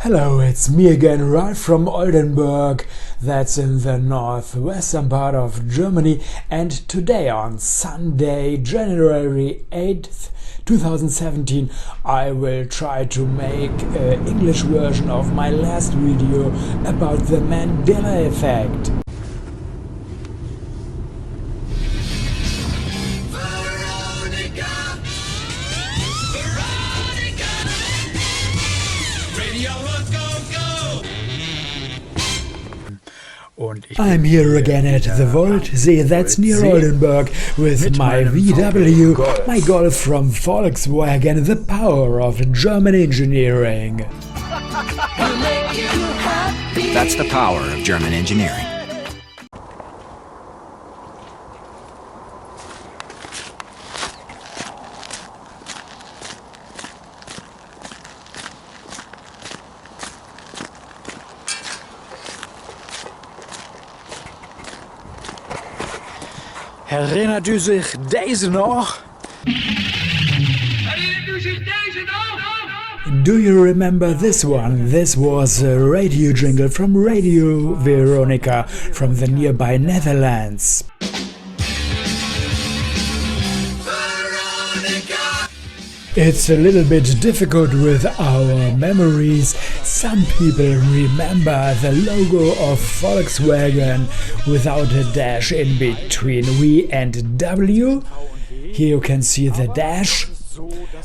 Hello, it's me again, right from Oldenburg, that's in the northwestern part of Germany, and today on Sunday, January 8th, 2017, I will try to make an English version of my last video about the Mandela-Effekt. I'm here again at the Waldsee, that's near Oldenburg, with my VW, my Golf from Volkswagen, the power of German engineering. That's the power of German engineering. Erinnert u zich deze nog? Do you remember this one? This was a radio jingle from Radio Veronica from the nearby Netherlands. It's a little bit difficult with our memories. Some people remember the logo of Volkswagen without a dash in between V and W. Here you can see the dash.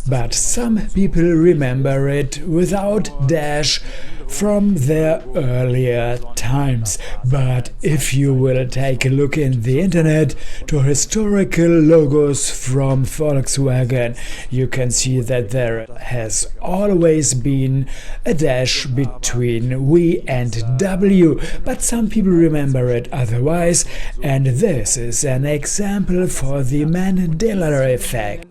But some people remember it without dash from their earlier times. But if you will take a look in the internet to historical logos from Volkswagen, you can see that there has always been a dash between V and W, but some people remember it otherwise, and this is an example for the Mandela-Effekt.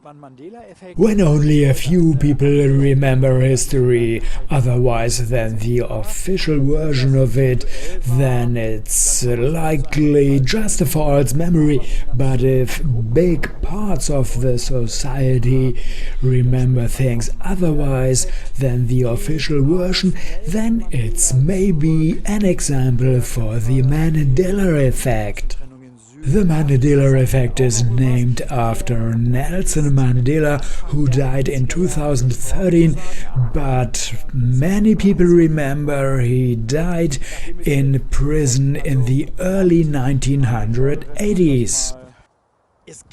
When only a few people remember history otherwise than the official version of it, then it's likely just a false memory. But if big parts of the society remember things otherwise than the official version, then it's maybe an example for the Mandela-Effekt. The Mandela-Effekt is named after Nelson Mandela, who died in 2013, but many people remember he died in prison in the early 1980s.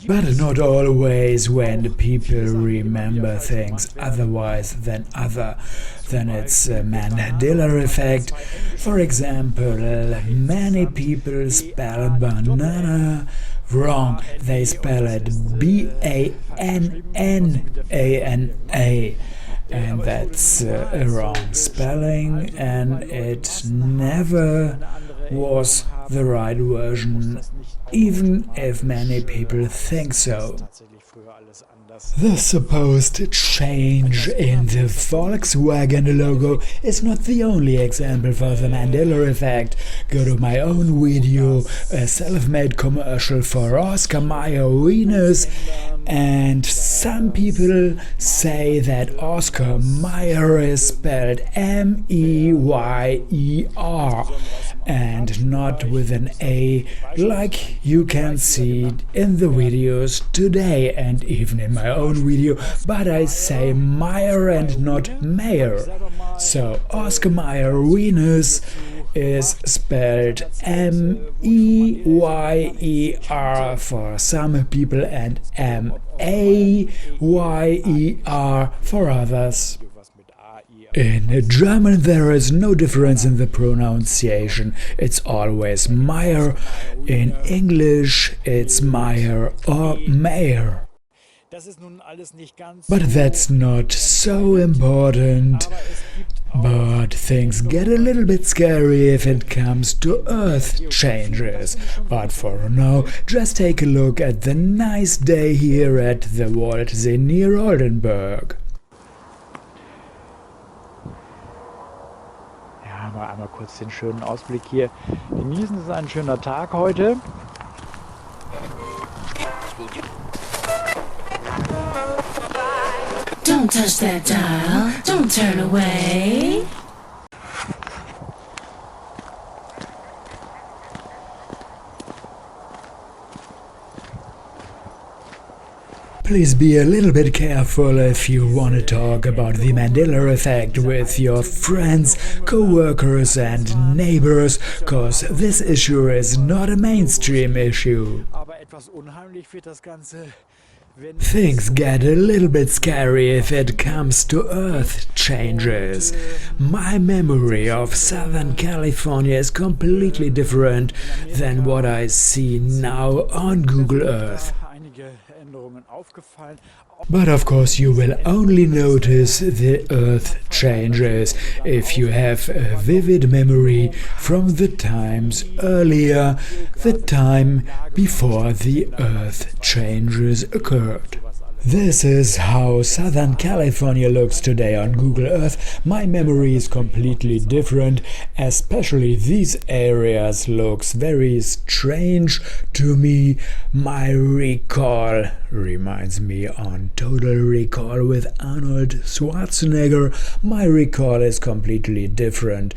But not always when people remember things otherwise than it's a Mandela-Effekt. For example, many people spell banana wrong. They spell it B-A-N-N-A-N-A. And that's a wrong spelling, and it never was the right version, even if many people think so. The supposed change in the Volkswagen logo is not the only example for the Mandela-Effekt. Go to my own video, a self-made commercial for Oscar Mayer wieners, and some people say that Oscar Mayer is spelled M-E-Y-E-R and not with an A, like you can see in the videos today and even in my own video, but I say Mayer and not Mayer. So Oscar Mayer wieners is spelled M-E-Y-E-R for some people and M-A-Y-E-R for others. In German there is no difference in the pronunciation, it's always Mayer. In English it's Mayer or Mayer. But that's not so important. But things get a little bit scary if it comes to earth changes. But for now, just take a look at the nice day here at the Waldsee near Oldenburg. Ja, mal einmal kurz den schönen Ausblick hier genießen. Es ist ein schöner Tag heute. Don't touch that dial. Don't turn away. Please be a little bit careful if you want to talk about the Mandela effect with your friends, co-workers and neighbors, cause this issue is not a mainstream issue. Things get a little bit scary if it comes to Earth changes. My memory of Southern California is completely different than what I see now on Google Earth. But of course you will only notice the Earth changes if you have a vivid memory from the times earlier, the time before the Earth changes occurred. This is how Southern California looks today on Google Earth. My memory is completely different, especially these areas looks very strange to me. My recall reminds me on Total Recall with Arnold Schwarzenegger. My recall is completely different,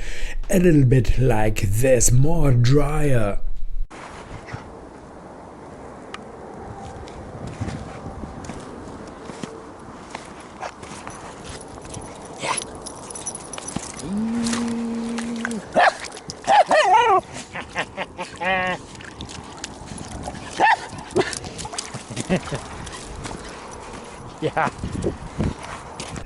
a little bit like this, more drier. Yeah.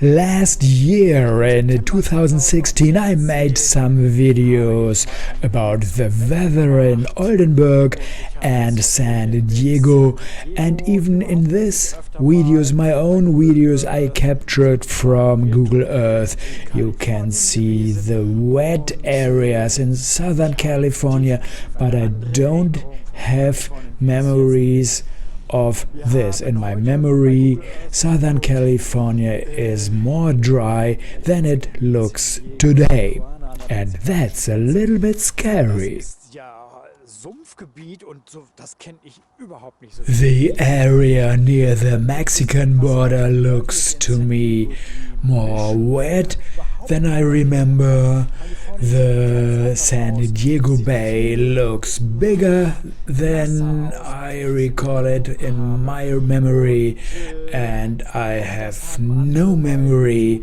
Last year, in 2016, I made some videos about the weather in Oldenburg and San Diego, and even in this videos, my own videos I captured from Google Earth, you can see the wet areas in Southern California, but I don't have memories of this. In my memory, Southern California is more dry than it looks today, and that's a little bit scary. The area near the Mexican border looks to me more wet than I remember. The San Diego Bay looks bigger than I recall it in my memory, and I have no memory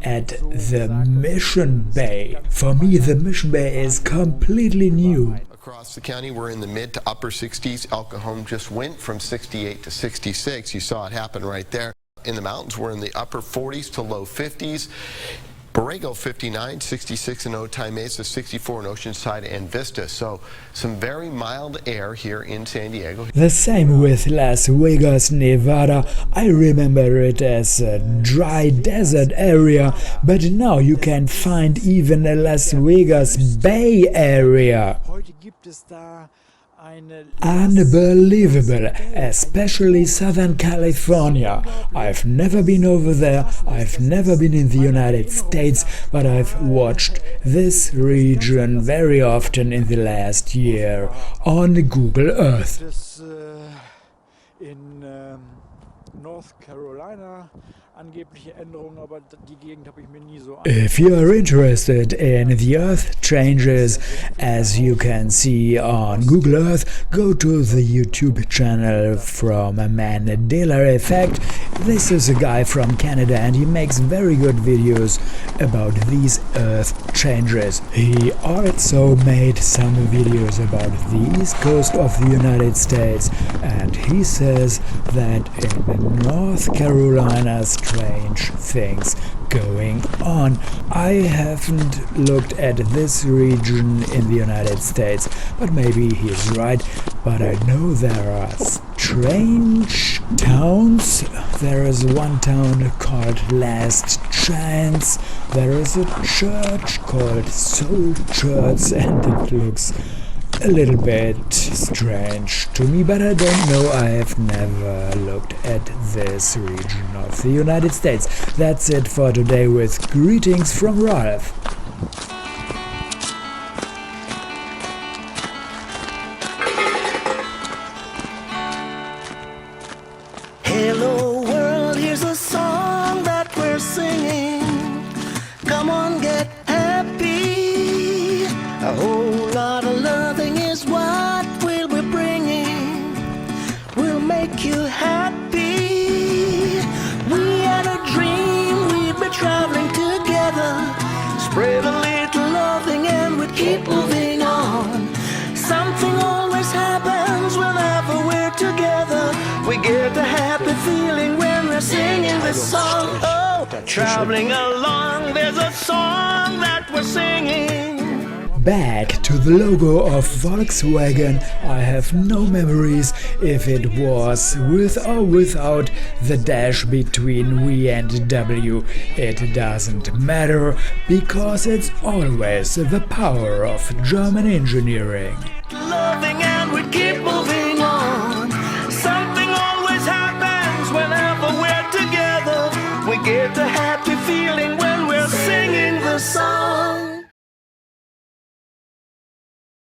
at the Mission Bay. For me, the Mission Bay is completely new. Across the county, we're in the mid to upper 60s. El Cajon just went from 68 to 66. You saw it happen right there. In the mountains, we're in the upper 40s to low 50s. Borrego 59, 66 in Otay Mesa, 64 in Oceanside and Vista. So some very mild air here in San Diego. The same with Las Vegas, Nevada. I remember it as a dry desert area, but now you can find even a Las Vegas Bay area. Unbelievable, especially Southern California. I've never been over there, I've never been in the United States, but I've watched this region very often in the last year on Google Earth. In North Carolina angebliche Änderungen, aber die Gegend habe ich mir nie so If you are interested in the Earth changes, as you can see on Google Earth, go to the YouTube channel from Mandela-Effekt. This is a guy from Canada and he makes very good videos about these Earth changes. He also made some videos about the east coast of the United States, and he says that in North Carolina strange things going on. I haven't looked at this region in the United States, but maybe he's right. But I know there are strange towns. There is one town called Last Chance. There is a church called Soul Church, and it looks a little bit strange to me, but I don't know. I have never looked at this region of the United States. That's it for today with greetings from Ralph. Hello world, here's a song that we're singing. Come on, get happy. A whole lot of loving is what we'll be bringing. We'll make you happy. this song. Oh, traveling along, there's a song that we're singing. Back to the logo of Volkswagen, I have no memories if it was with or without the dash between V and W. It doesn't matter, because it's always the power of German engineering. Loving and we keep moving on. Something always happens whenever we're together. We get a happy